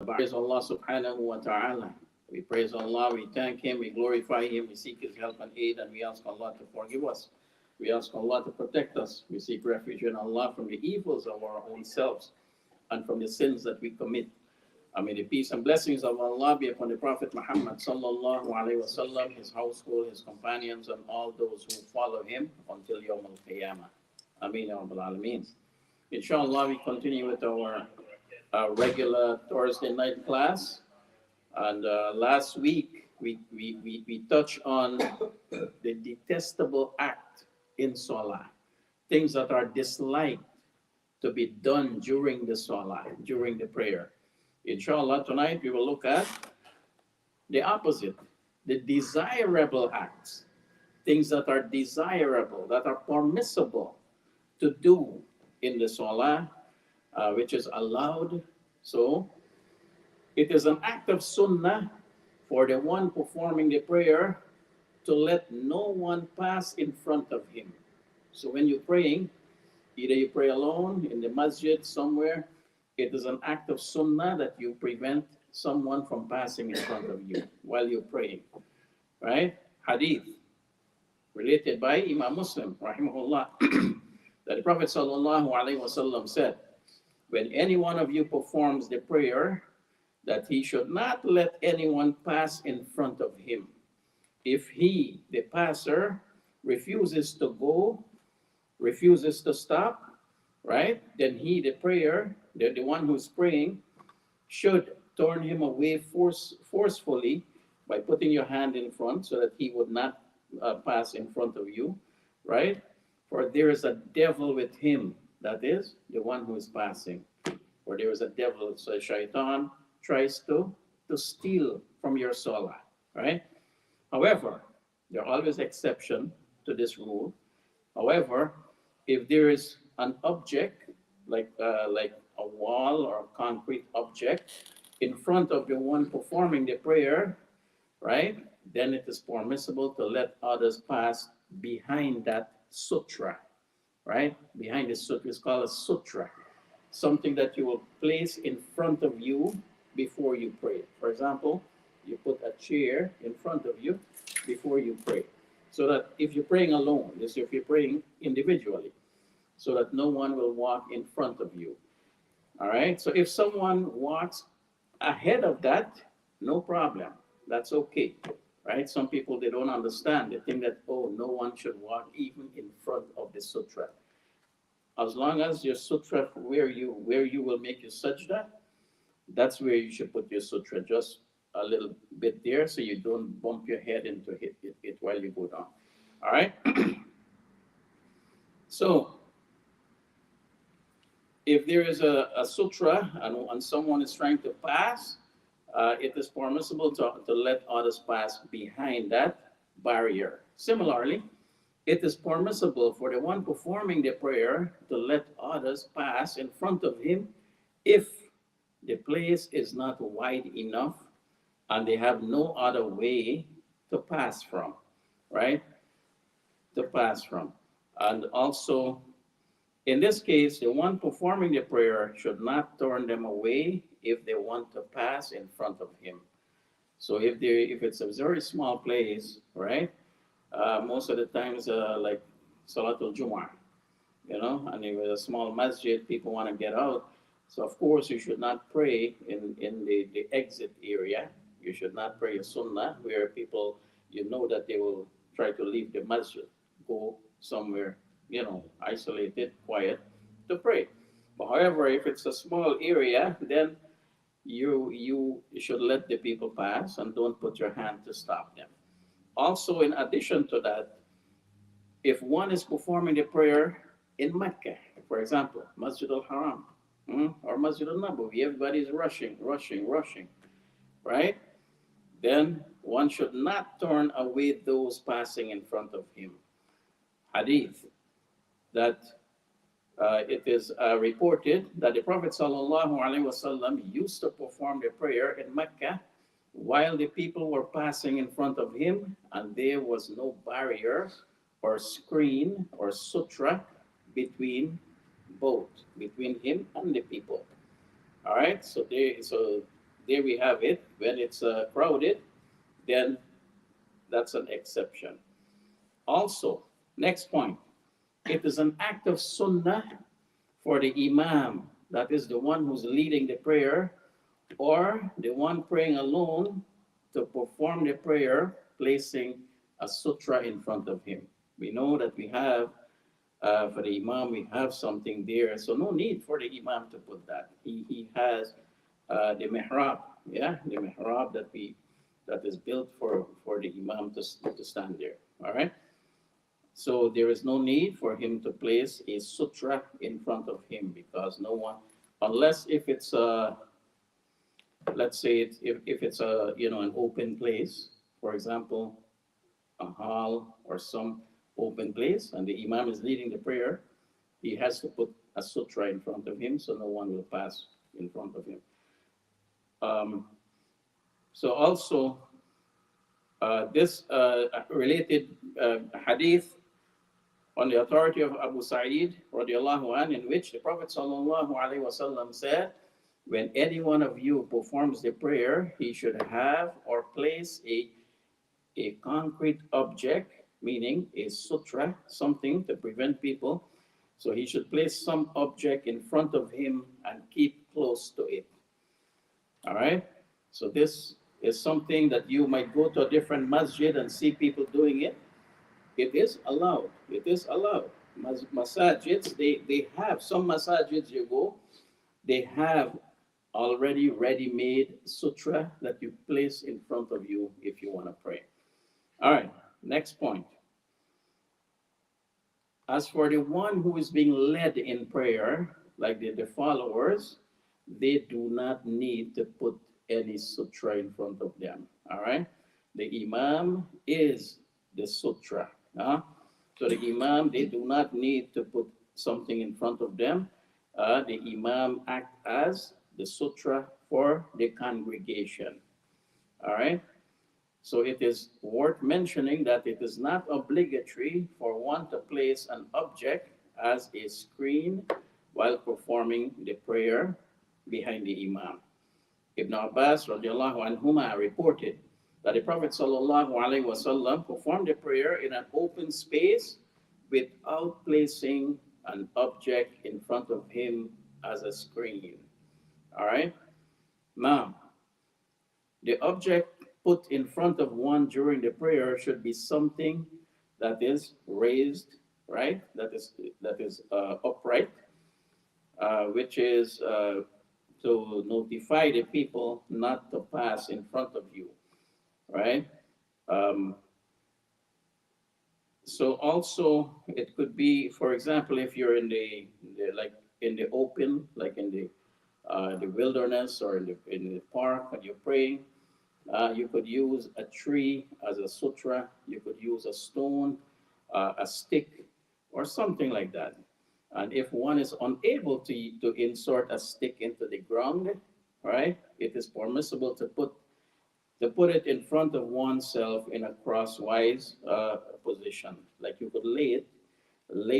Praise Allah subhanahu wa ta'ala. We praise Allah, we thank Him, we glorify Him, we seek His help and aid, and we ask Allah to forgive us. We ask Allah to protect us. We seek refuge in Allah from the evils of our own selves and from the sins that we commit. I may the peace and blessings of Allah be upon the Prophet Muhammad sallallahu alaihi wasallam, his household, his companions, and all those who follow him until Yawm al-Qiyamah. Ameen ya Rabbal Alameen. Inshallah, we continue with our regular Thursday night class. And last week, we touched on the detestable act in Salah, things that are disliked to be done during the Salah, during the prayer. Inshallah, tonight we will look at the opposite, the desirable acts, things that are desirable, that are permissible to do in the Salah, which is allowed. So it is an act of sunnah for the one performing the prayer to let no one pass in front of him. So when you're praying, either you pray alone in the masjid somewhere, it is an act of sunnah that you prevent someone from passing in front of you while you're praying. Right? Hadith, related by Imam Muslim, rahimahullah, that the Prophet sallallahu alaihi wasallam said, when any one of you performs the prayer, that he should not let anyone pass in front of him. If he, the passer, refuses to go, refuses to stop, right, then he, the prayer, the one who's praying, should turn him away forcefully by putting your hand in front so that he would not pass in front of you, right? For there is a devil with him, that is, the one who is passing. For there is a devil, so shaitan tries to steal from your salah, right? However, there are always exceptions to this rule. However, if there is an object, like a wall or a concrete object, in front of the one performing the prayer, right, then it is permissible to let others pass behind that sutra, right? Behind the sutra is called a sutra, something that you will place in front of you before you pray. For example, you put a chair in front of you before you pray, so that if you're praying alone, this if you're praying individually, so that no one will walk in front of you. All right? So if someone walks ahead of that, no problem. That's okay. Right? Some people, they don't understand. They think that, oh, no one should walk even in front of the sutra. As long as your sutra, where you will make your sajda, that's where you should put your sutra, just a little bit there so you don't bump your head into it while you go down. All right? So if there is a sutra and someone is trying to pass, it is permissible to let others pass behind that barrier. Similarly, it is permissible for the one performing the prayer to let others pass in front of him if the place is not wide enough and they have no other way to pass from, right? To pass from. And also, in this case, the one performing the prayer should not turn them away if they want to pass in front of him. So if it's a very small place, right? Most of the times, like Salatul Jumu'ah, and if it's a small masjid, people want to get out. So of course, you should not pray in the exit area. You should not pray a sunnah where people, that they will try to leave the masjid, go somewhere, isolated, quiet, to pray. But however, if it's a small area, then you should let the people pass and don't put your hand to stop them. Also, in addition to that, if one is performing the prayer in Mecca, for example, Masjid al-Haram, or Masjid al-Nabawi, everybody is rushing, right? Then one should not turn away those passing in front of him. Hadith, that it is reported that the Prophet ﷺ used to perform the prayer in Mecca while the people were passing in front of him, and there was no barrier or screen or sutra between him and the people. All right, so there we have it. When it's crowded, then that's an exception. Also, next point, it is an act of sunnah for the imam, that is the one who's leading the prayer, or the one praying alone, to perform the prayer, placing a sutra in front of him. We know that we have, for the imam, we have something there, so no need for the imam to put that. He has the mihrab, yeah, the mihrab that is built for the imam to stand there. All right. So there is no need for him to place a sutra in front of him, because no one, unless if it's let's say if it's a, an open place, for example, a hall or some open place, and the imam is leading the prayer, he has to put a sutra in front of him so no one will pass in front of him. So also this related hadith on the authority of Abu Sa'id radiallahu anh, in which the Prophet sallallahu alaihi wasallam said, when any one of you performs the prayer, he should have or place a concrete object, meaning a sutra, something to prevent people. So he should place some object in front of him and keep close to it. All right? So this is something that you might go to a different masjid and see people doing it. It is allowed. It is allowed. Masajids, they have, some masajids you go, they have already ready-made sutra that you place in front of you if you want to pray. All right, next point. As for the one who is being led in prayer, like the followers, they do not need to put any sutra in front of them. All right? The imam is the sutra. So the imam, they do not need to put something in front of them. The imam act as the sutra for the congregation. All right? So it is worth mentioning that it is not obligatory for one to place an object as a screen while performing the prayer behind the imam. Ibn Abbas radiallahu anhuma reported that the Prophet sallallahu alaihi wasallam performed the prayer in an open space without placing an object in front of him as a screen. All right? Now, the object put in front of one during the prayer should be something that is raised, right? That is upright, which is to notify the people not to pass in front of you, right? So also it could be, for example, if you're in the open, like in the wilderness or in the park and you're praying, you could use a tree as a sutra. You could use a stone, a stick, or something like that. And if one is unable to insert a stick into the ground, right, it is permissible to put it in front of oneself in a crosswise position. Like you could lay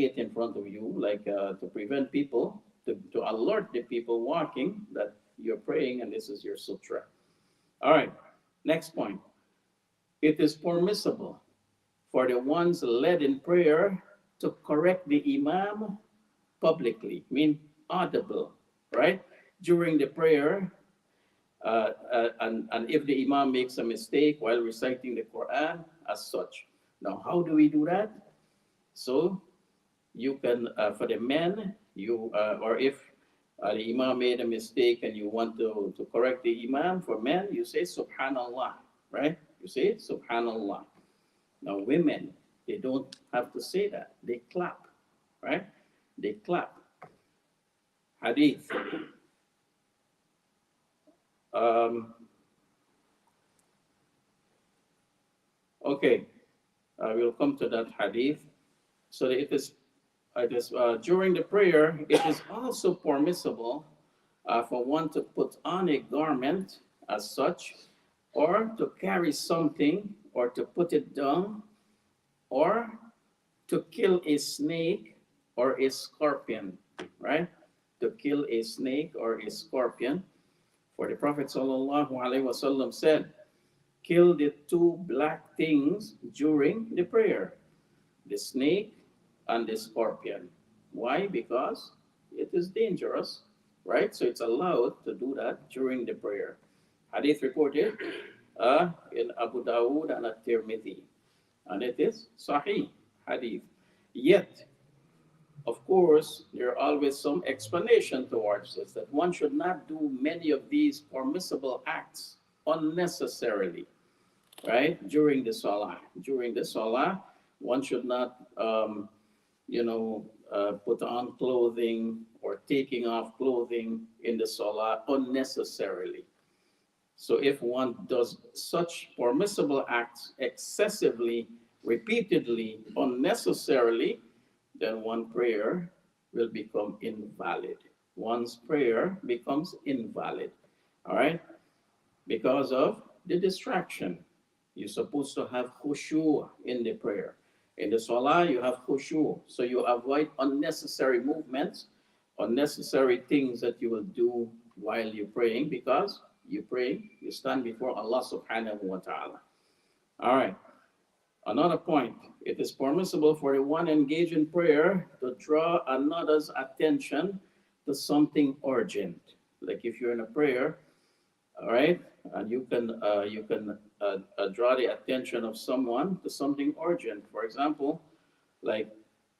it in front of you, like to prevent people, to alert the people walking that you're praying and this is your sutra. All right, next point. It is permissible for the ones led in prayer to correct the imam publicly, mean audible, right? During the prayer, and if the imam makes a mistake while reciting the Quran as such. Now, how do we do that? So you can, for the men, or if the imam made a mistake and you want to correct the imam, for men, you say Subhanallah, right? You say Subhanallah. Now, women, they don't have to say that. They clap, right? They clap. Hadith. Okay, we'll come to that hadith. So it is during the prayer, it is also permissible for one to put on a garment as such, or to carry something, or to put it down, or to kill a snake or a scorpion, right? To kill a snake or a scorpion. For the Prophet sallallahu alaihi wasallam said, kill the two black things during the prayer, the snake and the scorpion. Why? Because it is dangerous, right? So it's allowed to do that during the prayer. Hadith reported in Abu Dawood and At-Tirmidhi, and it is Sahih Hadith. Yet, of course, there are always some explanation towards this, that one should not do many of these permissible acts unnecessarily, right? During the Salah. During the Salah, one should not, put on clothing or taking off clothing in the Salah unnecessarily. So if one does such permissible acts excessively, repeatedly, unnecessarily, then one prayer will become invalid. One's prayer becomes invalid, all right? Because of the distraction. You're supposed to have khushu in the prayer. In the salah, you have khushu. So you avoid unnecessary movements, unnecessary things that you will do while you're praying, because you pray, you stand before Allah subhanahu wa ta'ala. All right. Another point, it is permissible for the one engaged in prayer to draw another's attention to something urgent. Like if you're in a prayer, all right, and you can draw the attention of someone to something urgent. For example, like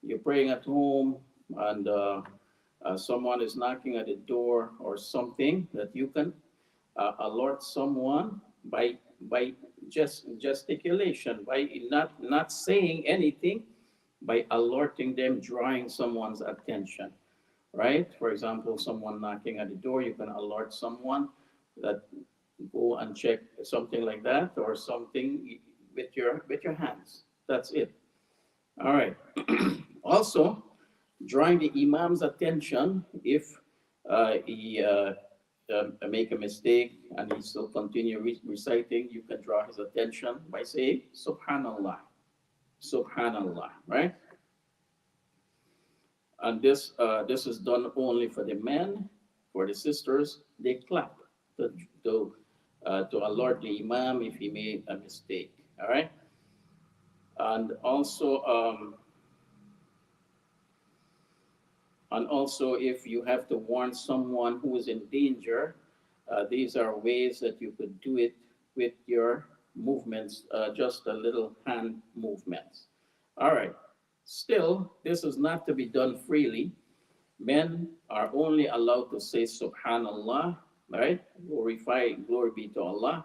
you're praying at home and someone is knocking at the door or something, that you can alert someone by just gesticulation, by not saying anything, by alerting them, drawing someone's attention, right? For example, someone knocking at the door, you can alert someone that go and check something like that, or something with your hands. That's it. All right. Also, drawing the imam's attention if he make a mistake and he still continue reciting, you can draw his attention by saying Subhanallah, Subhanallah, right? And this is done only for the men. For the sisters, they clap to alert the imam if he made a mistake. All right, and also if you have to warn someone who is in danger, these are ways that you could do it with your movements, just a little hand movements. All right. Still, this is not to be done freely. Men are only allowed to say Subhanallah, right? Glory be to Allah.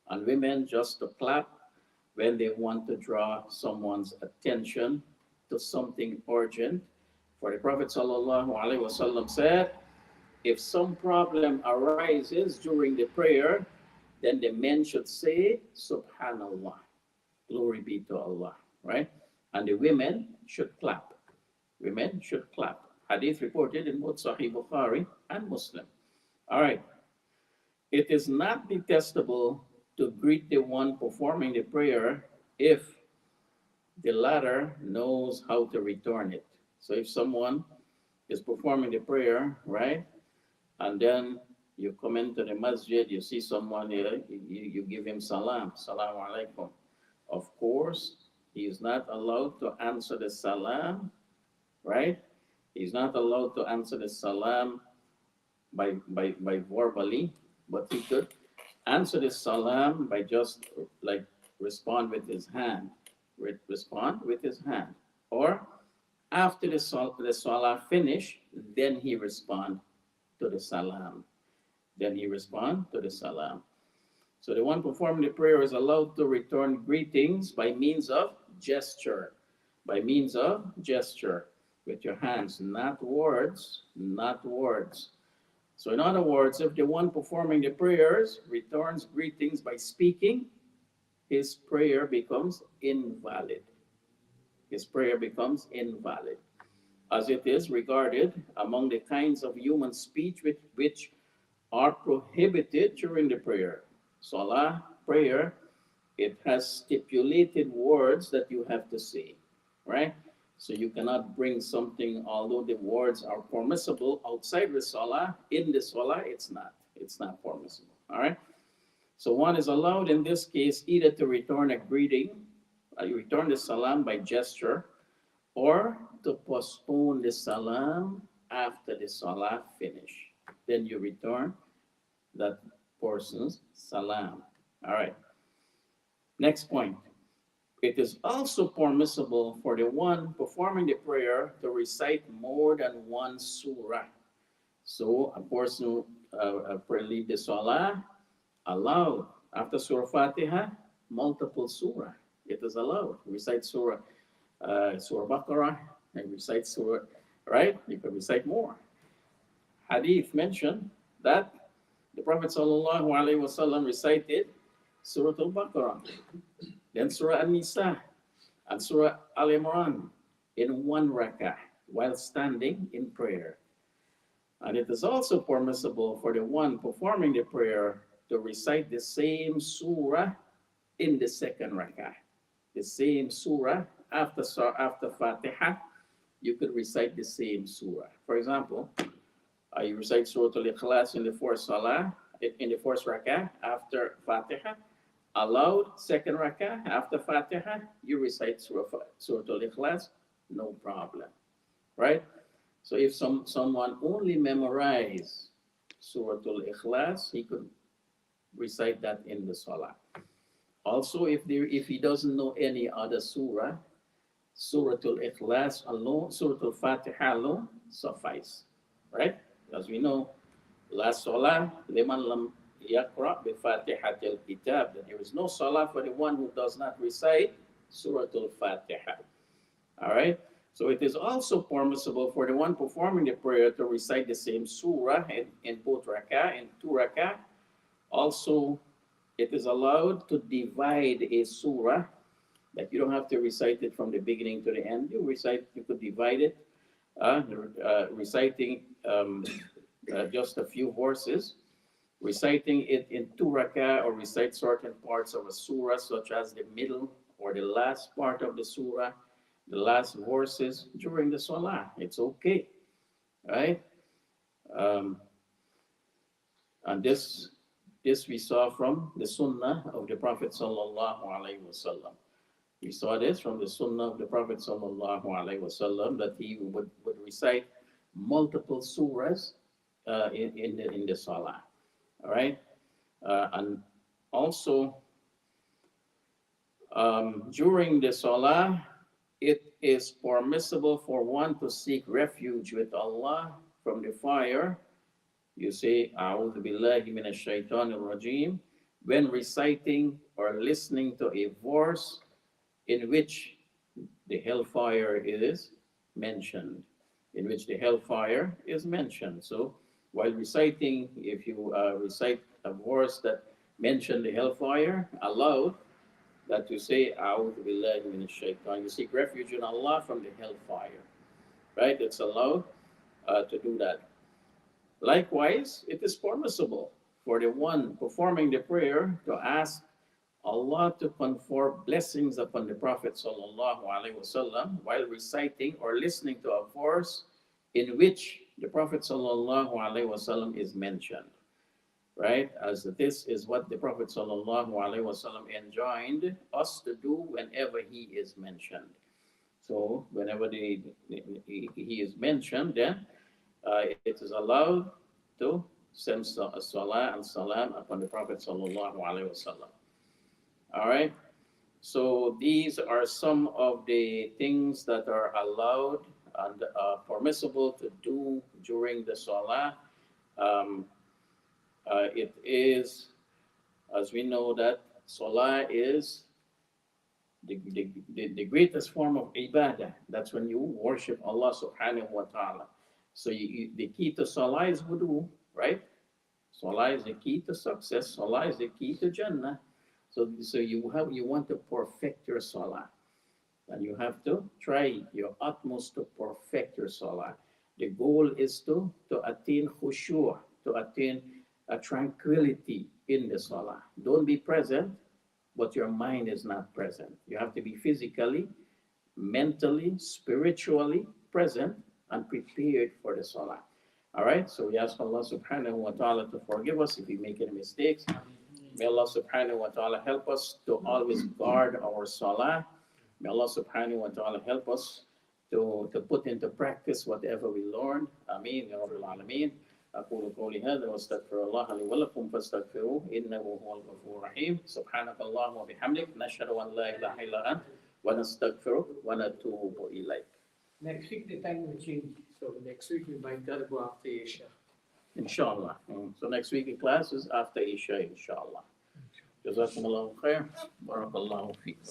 And women just to clap when they want to draw someone's attention to something urgent. For the Prophet ﷺ said, if some problem arises during the prayer, then the men should say Subhanallah, glory be to Allah, right? And the women should clap. Women should clap. Hadith reported in both Sahih Bukhari and Muslim. All right. It is not detestable to greet the one performing the prayer if the latter knows how to return it. So if someone is performing the prayer, right, and then you come into the masjid, you see someone here, you give him salam, salamu alaikum. Of course, he is not allowed to answer the salam, right? He's not allowed to answer the salam by verbally, but he could answer the salam by just like respond with his hand, respond with his hand, or after the salah finish, then he respond to the salam. Then he respond to the salam. So the one performing the prayer is allowed to return greetings by means of gesture. By means of gesture with your hands, not words, not words. So in other words, if the one performing the prayers returns greetings by speaking, his prayer becomes invalid. His prayer becomes invalid, as it is regarded among the kinds of human speech which are prohibited during the prayer. Salah, prayer, it has stipulated words that you have to say, right? So you cannot bring something, although the words are permissible outside the salah, in the salah, it's not. It's not permissible. All right. So one is allowed in this case either to return a greeting, you return the salam by gesture, or to postpone the salam after the salah finish. Then you return that person's salam. All right. Next point. It is also permissible for the one performing the prayer to recite more than one surah. So a person lead the salah, allowed after Surah Fatiha, multiple surah. It is allowed. Recite Surah Baqarah, and recite Surah, right? You can recite more. Hadith mentioned that the Prophet sallallahu alaihi wasallam recited Surah Al-Baqarah, then Surah An-Nisa, and Surah Al-Imran in one rak'ah while standing in prayer. And it is also permissible for the one performing the prayer to recite the same surah in the second rak'ah. The same surah after Fatiha, you could recite the same surah. For example, you recite Surah Al-Ikhlas in the fourth salah, in the first rak'ah after Fatiha. Allowed second rak'ah after Fatiha, you recite Surah Al-Ikhlas, no problem, right? So if someone only memorize Surah Al-Ikhlas, he could recite that in the salah. Also, if he doesn't know any other surah, Surah Al-Ikhlas alone, Surah Al-Fatiha alone suffice, right? As we know, last salah, liman lam yaqra bi Fatihatil Kitab, that there is no salah for the one who does not recite Surah Al-Fatiha. All right? So it is also permissible for the one performing the prayer to recite the same surah in both rak'ah, in two rak'ah. Also, it is allowed to divide a surah, that you don't have to recite it from the beginning to the end. You could divide it, reciting just a few verses, reciting it in two rak'ah, or recite certain parts of a surah, such as the middle or the last part of the surah, the last verses during the salah. It's okay, right? And this we saw from the sunnah of the Prophet sallallahu alaihi wasallam. We saw this from the sunnah of the Prophet sallallahu alaihi wasallam, that he would recite multiple surahs in the salah. All right, and also during the salah, it is permissible for one to seek refuge with Allah from the fire. You say, A'udhu billahi minash shaitanir rajim, when reciting or listening to a verse in which the hellfire is mentioned. In which the hellfire is mentioned. So while reciting, if you recite a verse that mentioned the hellfire aloud, that you say, A'udhu billahi minash shaitan. You seek refuge in Allah from the hellfire. Right? It's allowed to do that. Likewise, it is permissible for the one performing the prayer to ask Allah to confer blessings upon the Prophet sallallahu alaihi wasallam while reciting or listening to a verse in which the Prophet sallallahu alaihi wasallam is mentioned. Right? As this is what the Prophet sallallahu alaihi wasallam enjoined us to do whenever he is mentioned. So whenever he is mentioned, then it is allowed to send salah and salam upon the Prophet sallallahu alaihi wasallam. All right. So these are some of the things that are allowed and permissible to do during the salah. It is, as we know, that salah is the greatest form of ibadah. That's when you worship Allah subhanahu wa ta'ala. So the key to salah is wudu, right? Salah is the key to success. Salah is the key to Jannah. So you want to perfect your salah. And you have to try your utmost to perfect your salah. The goal is to attain khushu', to attain a tranquility in the salah. Don't be present, but your mind is not present. You have to be physically, mentally, spiritually present and prepared for the salah. All right, so we ask Allah subhanahu wa ta'ala to forgive us if we make any mistakes. May Allah subhanahu wa ta'ala help us to always guard our salah. May Allah subhanahu wa ta'ala help us to put into practice whatever we learn. Ameen, Ya Rabbil Alameen. أقول قولي هذا وأستغفر الله لي ولكم فاستغفروه إنه هو الغفور الرحيم سبحانك اللهم وبحمدك نشهد أن لا إله إلا أنت ونستغفرك ونتوب إليك. Next week the time will change. So next week we might gotta go after Isha. Inshallah. So next week in class is after Isha, inshallah. جزاكم الله خير. بارك الله فيكم.